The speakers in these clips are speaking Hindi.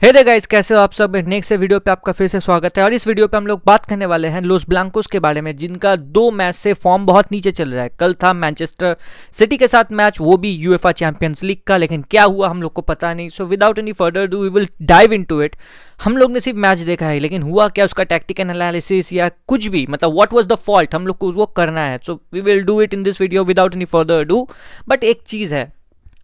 हे रे गाइस, कैसे हो आप सब। नेक्स्ट वीडियो पे आपका फिर से स्वागत है। और इस वीडियो पे हम लोग बात करने वाले हैं लॉस ब्लांकोस के बारे में, जिनका 2 मैच से फॉर्म बहुत नीचे चल रहा है। कल था मैनचेस्टर सिटी के साथ मैच, वो भी यूएफए चैंपियंस लीग का, लेकिन क्या हुआ हम लोग को पता नहीं। So without any further do we will dive into it. हम लोग ने सिर्फ मैच देखा है, लेकिन हुआ क्या, उसका टैक्टिकल एनालिसिस या कुछ भी, मतलब व्हाट वाज द फॉल्ट, हम लोग को वो करना है। So we will do it in this video without any further do. But एक चीज़ है,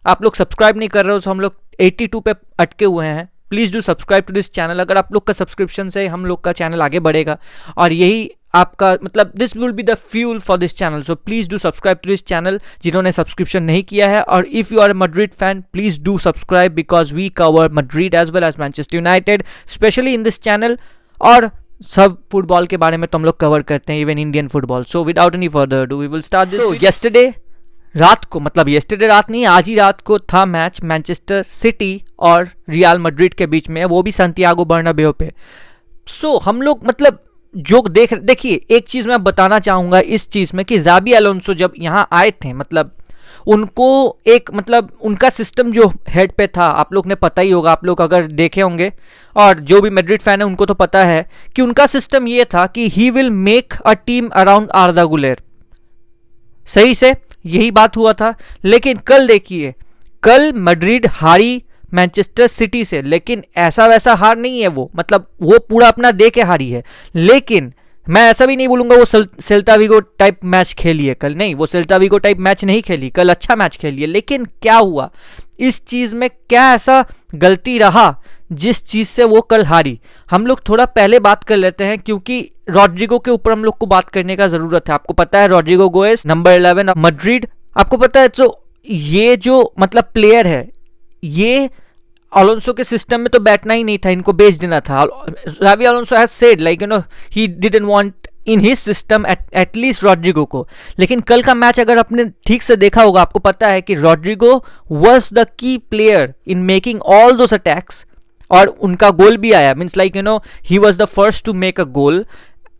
आप लोग सब्सक्राइब नहीं कर रहे हो, तो हम लोग 82 पे अटके हुए हैं। Please do subscribe to this channel. अगर आप लोग का सब्सक्रिप्शन से हम लोग का चैनल आगे बढ़ेगा, और यही आपका मतलब this will be the fuel for this channel. So please do subscribe to this channel जिन्होंने सब्सक्रिप्शन नहीं किया है। और if you are a Madrid fan, please do subscribe because we cover Madrid as well as Manchester United, specially in this channel. और सब फुटबॉल के बारे में तो हम लोग कवर करते हैं, even Indian football. So without any further do we will start this. So yesterday रात को, मतलब येस्टरडे रात नहीं, आज ही रात को था मैच मैनचेस्टर सिटी और रियल मैड्रिड के बीच में, वो भी सांतियागो बर्नाब्यू पे। सो हम लोग मतलब जो देखिए, एक चीज़ मैं बताना चाहूँगा इस चीज़ में कि जाबी अलोंसो जब यहाँ आए थे, मतलब उनको एक मतलब उनका सिस्टम जो हेड पे था, आप लोग ने पता ही होगा, आप लोग अगर देखे होंगे, और जो भी मैड्रिड फैन है उनको तो पता है कि उनका सिस्टम ये था कि he will make a team around आर्दा Guler. सही से यही बात हुआ था। लेकिन कल देखिए, कल मैड्रिड हारी मैनचेस्टर सिटी से, लेकिन ऐसा वैसा हार नहीं है वो, मतलब वो पूरा अपना दे के हारी है। लेकिन मैं ऐसा भी नहीं बोलूंगा वो सेल्ता विगो टाइप मैच खेली है कल, नहीं, वो सेल्ता विगो टाइप मैच नहीं खेली कल, अच्छा मैच खेली है। लेकिन क्या हुआ, इस चीज़ में क्या ऐसा गलती रहा जिस चीज़ से वो कल हारी, हम लोग थोड़ा पहले बात कर लेते हैं, क्योंकि रॉड्रिगो के ऊपर हम लोग को बात करने का ज़रूरत है। आपको पता है Rodrygo Goes number 11 of Madrid, आपको पता है। तो ये जो मतलब प्लेयर है, ये अलोंसो के सिस्टम में तो बैठना ही नहीं था, इनको बेच देना था। जावी Alonso has said like he didn't want in his system at least Rodrygo को। लेकिन कल का मैच अगर आपने ठीक से देखा होगा, आपको पता है कि Rodrygo was the key player in making all those attacks, और उनका गोल भी आया, means like he was the first to make a goal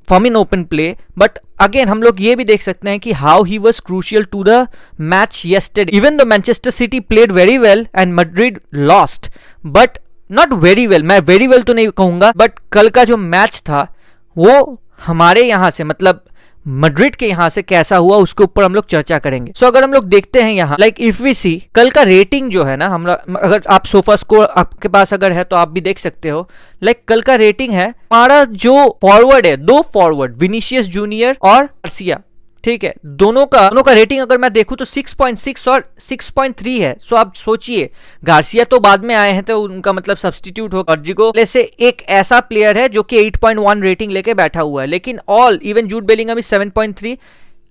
from in open play. But again हम लोग ये भी देख सकते हैं कि how he was crucial to the match yesterday. Even the Manchester City played very well and Madrid lost, but not very well, मैं वेरी वेल तो नहीं कहूंगा, बट कल का जो मैच था वो हमारे यहाँ से, मतलब मैड्रिड के यहाँ से कैसा हुआ, उसके ऊपर हम लोग चर्चा करेंगे। सो अगर हम लोग देखते हैं यहाँ, लाइक इफ वी सी कल का रेटिंग जो है ना, हम अगर आप सोफा स्कोर आपके पास अगर है तो आप भी देख सकते हो। लाइक कल का रेटिंग है, हमारा जो फॉरवर्ड है, 2 फॉरवर्ड विनीशियस जूनियर और गार्सिया, ठीक है, दोनों का रेटिंग अगर मैं देखूं तो 6.6 और 6.3 है। सो आप सोचिए, गार्सिया तो बाद में आए हैं तो उनका मतलब सब्स्टिट्यूट हो, रॉड्रिगो से एक ऐसा प्लेयर है जो कि 8.1 रेटिंग लेके बैठा हुआ है। लेकिन all even Jude Bellingham 7.3,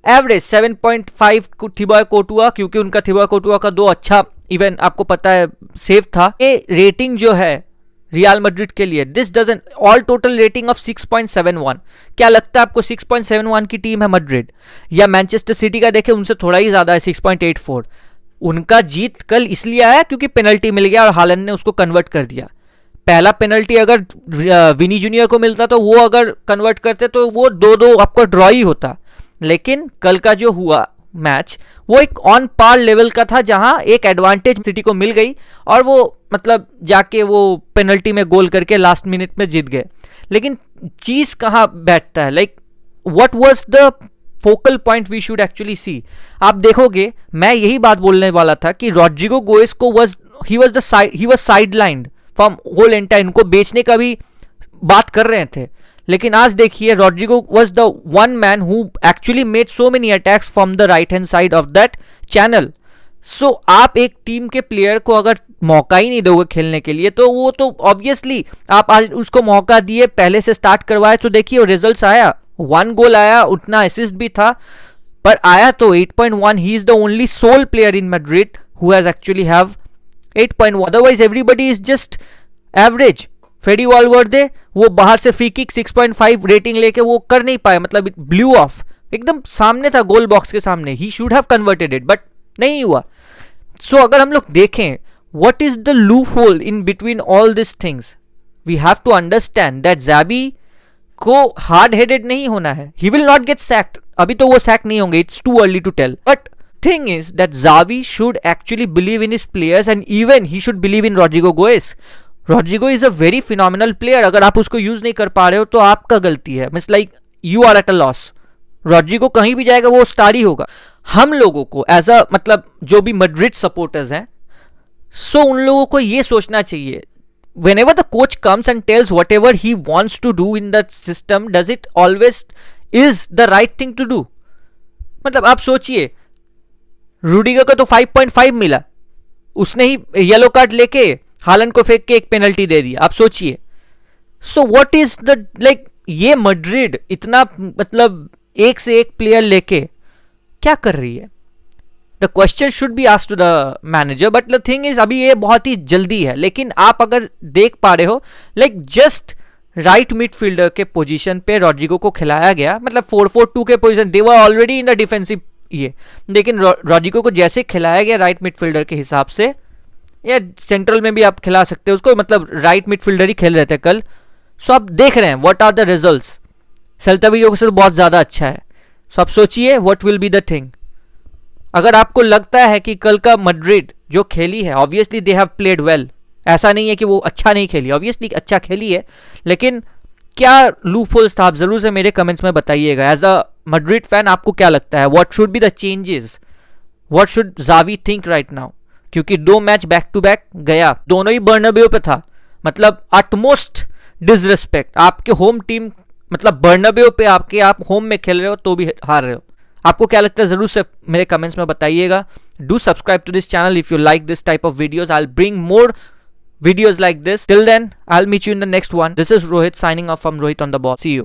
average 7.5 Thibaut Courtois, क्योंकि उनका थिबॉय कोर्टुआ का 2 अच्छा इवन आपको पता है सेव था। ये रेटिंग जो है रियल मैड्रिड के लिए, this doesn't, all total rating of 6.71। क्या लगता है आपको 6.71 की टीम है मैड्रिड, या मैनचेस्टर सिटी का देखें उनसे थोड़ा ही ज्यादा है 6.84। उनका जीत कल इसलिए आया क्योंकि पेनल्टी मिल गया और हालैंड ने उसको कन्वर्ट कर दिया। पहला पेनल्टी अगर विनी जूनियर को मिलता तो वो अगर कन्वर्ट करते तो वो 2-2 आपका ड्रॉ ही होता। लेकिन कल का जो हुआ मैच वो एक ऑन पार लेवल का था, जहां एक एडवांटेज सिटी को मिल गई और वो मतलब जाके वो पेनल्टी में गोल करके लास्ट मिनट में जीत गए। लेकिन चीज कहां बैठता है, like what was the focal point we should actually see. आप देखोगे, मैं यही बात बोलने वाला था कि रॉड्रिगो गोएस को he was sidelined from whole entire, इनको बेचने का भी बात कर रहे थे। लेकिन आज देखिए, Rodrygo was the one man who actually made so many attacks from the right hand side of that channel. So आप एक टीम के प्लेयर को अगर मौका ही नहीं दोगे खेलने के लिए, तो वो तो ऑब्वियसली आप आज उसको मौका दिए, पहले से स्टार्ट करवाए, तो देखिए रिजल्ट्स आया, 1 गोल आया, उतना असिस्ट भी था, पर आया तो 8.1। He is the only sole player in Madrid who has actually have 8.1, otherwise everybody is just average. Freddy Valverde वो बाहर से फ्री किक 6.5 रेटिंग लेके वो कर नहीं पाए, मतलब ब्लू ऑफ, एकदम सामने था गोल बॉक्स के सामने, he should have converted it, but नहीं हुआ। सो अगर हम लोग देखें what is the loop hole in between all this things, we have to understand that जाबी को हार्ड हेडेड नहीं होना है, he will not get sacked, अभी तो वो सैक नहीं होंगे, it's too early to tell. But thing is that Xavi should actually believe in his players and even he should believe in Rodrygo Goes. Rodrygo is a very phenomenal player, अगर आप उसको यूज नहीं कर पा रहे हो तो आपका गलती है, means like you are at a loss. Rodrygo कहीं भी जाएगा वो स्टार ही होगा। हम लोगों को एज अ मतलब जो भी मैड्रिड सपोर्टर्स हैं, सो उन लोगों को ये सोचना चाहिए, whenever the coach comes and tells whatever he wants to do in the system, does it always is the right thing to do? मतलब आप सोचिए, रूडिगर को तो 5.5 मिला, उसने ही येलो कार्ड लेके हालैंड को फेंक के एक पेनल्टी दे दी, आप सोचिए। So what is the like, ये मैड्रिड इतना मतलब एक से एक प्लेयर लेके क्या कर रही है? The question should be asked to the manager, but the thing is अभी ये बहुत ही जल्दी है। लेकिन आप अगर देख पा रहे हो, लाइक जस्ट राइट मिडफील्डर के पोजीशन पे रॉड्रिगो को खिलाया गया, मतलब 4-4-2 के position, they were already in the defensive ये, लेकिन रॉड्रिगो को जैसे खिलाया गया राइट मिडफील्डर के हिसाब से, या सेंट्रल में भी आप खिला सकते हो उसको, मतलब राइट मिडफील्डर ही खेल रहे थे कल। सो आप देख रहे हैं what are the results, Celta विगो से बहुत ज़्यादा अच्छा है। सो आप सोचिए what will be the thing. अगर आपको लगता है कि कल का मैड्रिड जो खेली है, obviously they have played well, ऐसा नहीं है कि वो अच्छा नहीं खेली, ऑब्वियसली अच्छा खेली है, लेकिन क्या लूप होल्स था, आप जरूर से मेरे कमेंट्स में बताइएगा। एज अ मैड्रिड फैन आपको क्या लगता है, what should be the changes, what should Xavi think right now? क्योंकि 2 मैच बैक टू बैक गया, दोनों ही बर्नाब्यू पे था, मतलब अटमोस्ट डिसरिस्पेक्ट। आपके होम टीम, मतलब बर्नाब्यू पे आपके, आप होम में खेल रहे हो तो भी हार रहे हो। आपको क्या लगता है जरूर से मेरे कमेंट्स में बताइएगा। Do subscribe to this channel if you like this type of videos. I will bring more videos like this. Till then, I'll meet you in the next one. This is Rohit signing off from Rohit on the Ball. See you.